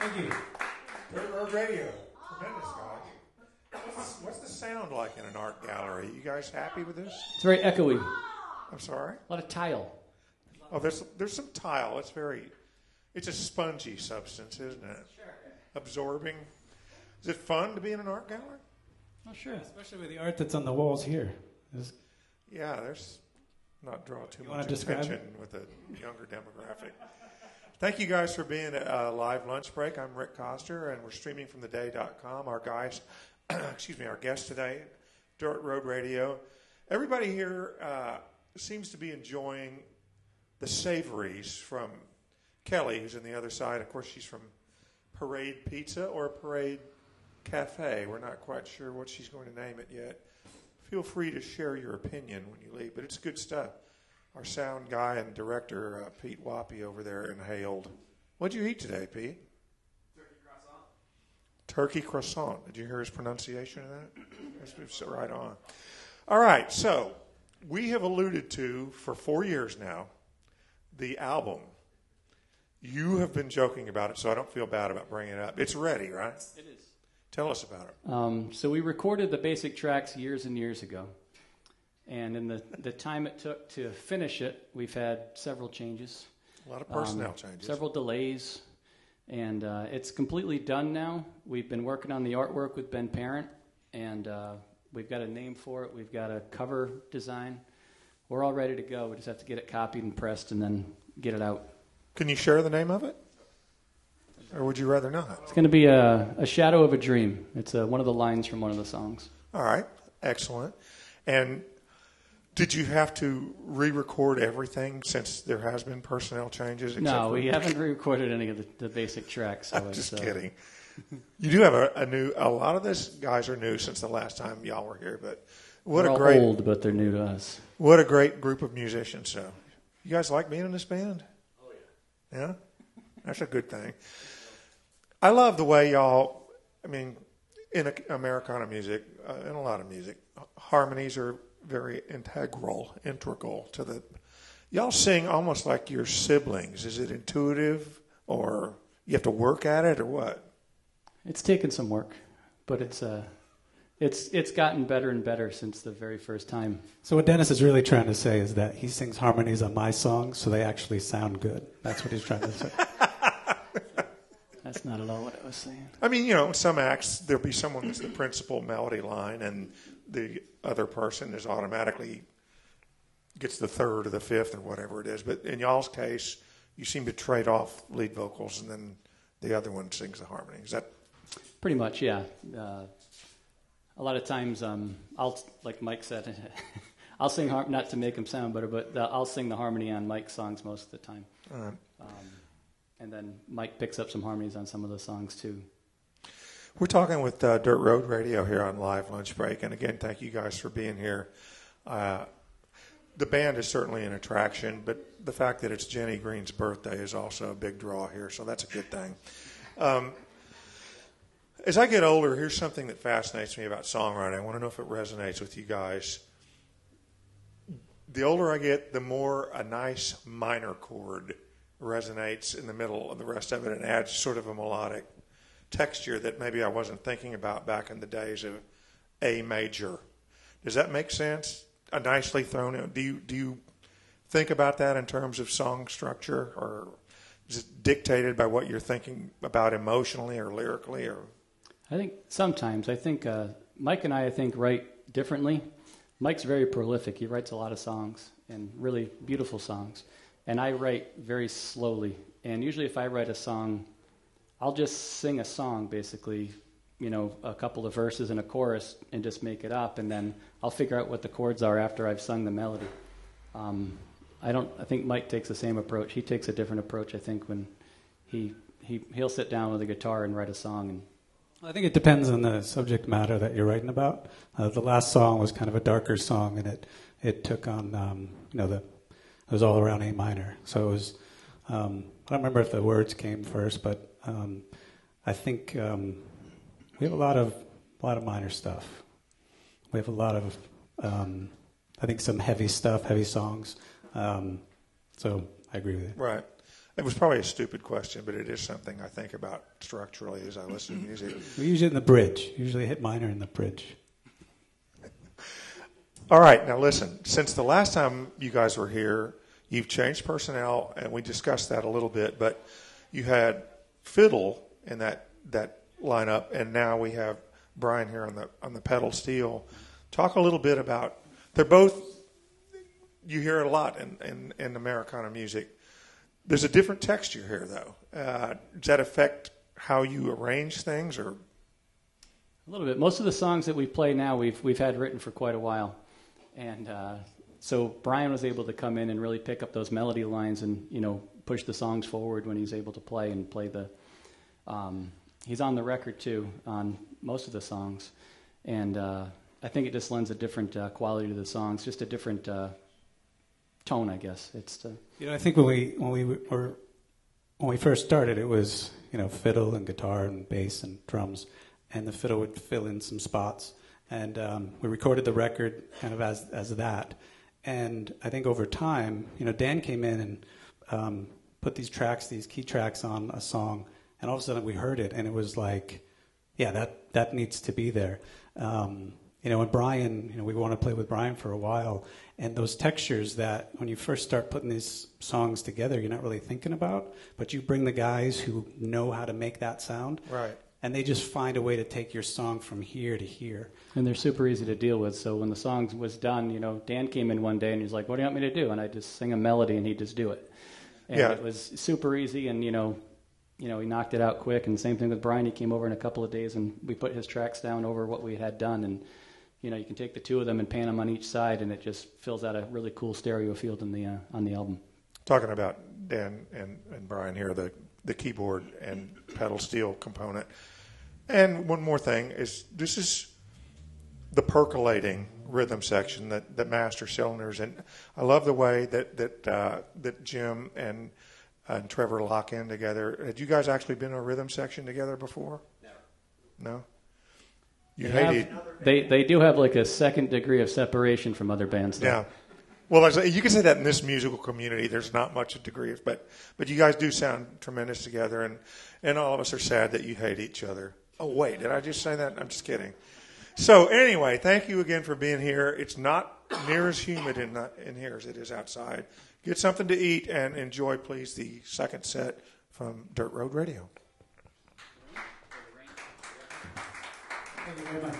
Thank you. Dirt Road Radio. Tremendous, guys. What's the sound like in an art gallery? You guys happy with this? It's very echoey. I'm sorry? A lot of tile. Oh, there's some tile. It's a spongy substance, isn't it? Sure. Absorbing. Is it fun to be in an art gallery? Oh, sure. Especially with the art that's on the walls here. Yeah, there's not draw too wanna much describe attention with a younger demographic. Thank you guys for being at Live Lunch Break. I'm Rick Coster, and we're streaming from theday.com. Our guys, our guest today, Dirt Road Radio. Everybody here seems to be enjoying the savories from Kelly, who's on the other side. Of course, she's from Parade Pizza or Parade Cafe. We're not quite sure what she's going to name it yet. Feel free to share your opinion when you leave, but it's good stuff. Our sound guy and director, Pete Wappy, over there inhaled. What'd you eat today, Pete? Turkey croissant. Turkey croissant. Did you hear his pronunciation of that? It's right on. All right, so we have alluded to, for 4 years now, the album. You have been joking about it, so I don't feel bad about bringing it up. It's ready, right? It is. Tell us about it. So we recorded the basic tracks years and years ago. And in the time it took to finish it, we've had several changes. A lot of personnel changes. Several delays. And it's completely done now. We've been working on the artwork with Ben Parent, and we've got a name for it. We've got a cover design. We're all ready to go. We just have to get it copied and pressed and then get it out. Can you share the name of it? Or would you rather not? It's going to be a Shadow of a Dream. It's one of the lines from one of the songs. All right. Excellent. And did you have to re-record everything since there has been personnel changes? No, we haven't re-recorded any of the basic tracks. So I'm just kidding. You do have a lot of this guys are new since the last time y'all were here, but they're all old, but they're new to us. What a great group of musicians. So, you guys like being in this band? Oh, yeah. Yeah? That's a good thing. I love the way y'all, in Americana music, in a lot of music, harmonies are very integral to the. Y'all sing almost like your siblings. Is it intuitive, or you have to work at it, or what? It's taken some work, but it's gotten better and better since the very first time. So what Dennis is really trying to say is that he sings harmonies on my songs, so they actually sound good. That's what he's trying to say. That's not at all what I was saying. In some acts, there'll be someone that's the principal melody line, and the other person is automatically gets the third or the fifth or whatever it is. But in y'all's case, you seem to trade off lead vocals, and then the other one sings the harmony. Is that pretty much? Yeah. A lot of times, I'll, like Mike said, I'll sing not to make them sound better, but I'll sing the harmony on Mike's songs most of the time. all right? And then Mike picks up some harmonies on some of the songs too. We're talking with Dirt Road Radio here on Live Lunch Break. And again, thank you guys for being here. The band is certainly an attraction, but the fact that it's Jenny Green's birthday is also a big draw here, so that's a good thing. As I get older, here's something that fascinates me about songwriting. I want to know if it resonates with you guys. The older I get, the more a nice minor chord resonates in the middle of the rest of it and adds sort of a melodic texture that maybe I wasn't thinking about back in the days of A major. Does that make sense? A nicely thrown in. Do you think about that in terms of song structure, or is it dictated by what you're thinking about emotionally or lyrically? Or I think sometimes. I think Mike and I write differently. Mike's very prolific. He writes a lot of songs, and really beautiful songs. And I write very slowly. And usually if I write a song, I'll just sing a song, basically, a couple of verses and a chorus, and just make it up. And then I'll figure out what the chords are after I've sung the melody. I think Mike takes the same approach. He takes a different approach, I think, when he'll sit down with a guitar and write a song. And I think it depends on the subject matter that you're writing about. The last song was kind of a darker song, and it took on, it was all around A minor. So it was, I don't remember if the words came first, but I think we have a lot of minor stuff. We have a lot of, I think, some heavy stuff, heavy songs. So I agree with you. right. It was probably a stupid question, but it is something I think about structurally as I listen to music. We usually in the bridge. Usually hit minor in the bridge. All right, now listen. Since the last time you guys were here, you've changed personnel, and we discussed that a little bit. But you had fiddle in that lineup, and now we have Brian here on the pedal steel. Talk a little bit about. They're both. You hear it a lot in Americana music. There's a different texture here, though. Does that affect how you arrange things, or? A little bit. Most of the songs that we play now, we've had written for quite a while, and so Brian was able to come in and really pick up those melody lines and push the songs forward when he's able to play and play the. He's on the record too on most of the songs, and I think it just lends a different quality to the songs, just a different tone, I guess. It's I think when we first started, it was fiddle and guitar and bass and drums, and the fiddle would fill in some spots, and we recorded the record kind of as that, and I think over time, Dan came in and put these key tracks on a song, and all of a sudden we heard it, and it was like, yeah, that needs to be there. And Brian, we want to play with Brian for a while, and those textures that when you first start putting these songs together, you're not really thinking about, but you bring the guys who know how to make that sound, Right. and they just find a way to take your song from here to here. And they're super easy to deal with. So when the song was done, Dan came in one day and he's like, "What do you want me to do?" And I just sing a melody and he'd just do it. And It was super easy, and he knocked it out quick. And same thing with Brian. He came over in a couple of days and we put his tracks down over what we had done, and you can take the two of them and pan them on each side, and it just fills out a really cool stereo field on the album. Talking about Dan and Brian here, the keyboard and pedal steel component. And one more thing is this is the percolating rhythm section that master cylinders, and I love the way that Jim and Trevor lock in together. Had you guys actually been in a rhythm section together before? No. They do have like a second degree of separation from other bands, though. Yeah. Well, you can say that in this musical community, there's not much a degree of, but you guys do sound tremendous together, and all of us are sad that you hate each other. Oh, wait, did I just say that? I'm just kidding. So anyway, thank you again for being here. It's not near as humid in here as it is outside. Get something to eat and enjoy, please, the second set from Dirt Road Radio. Thank you very much.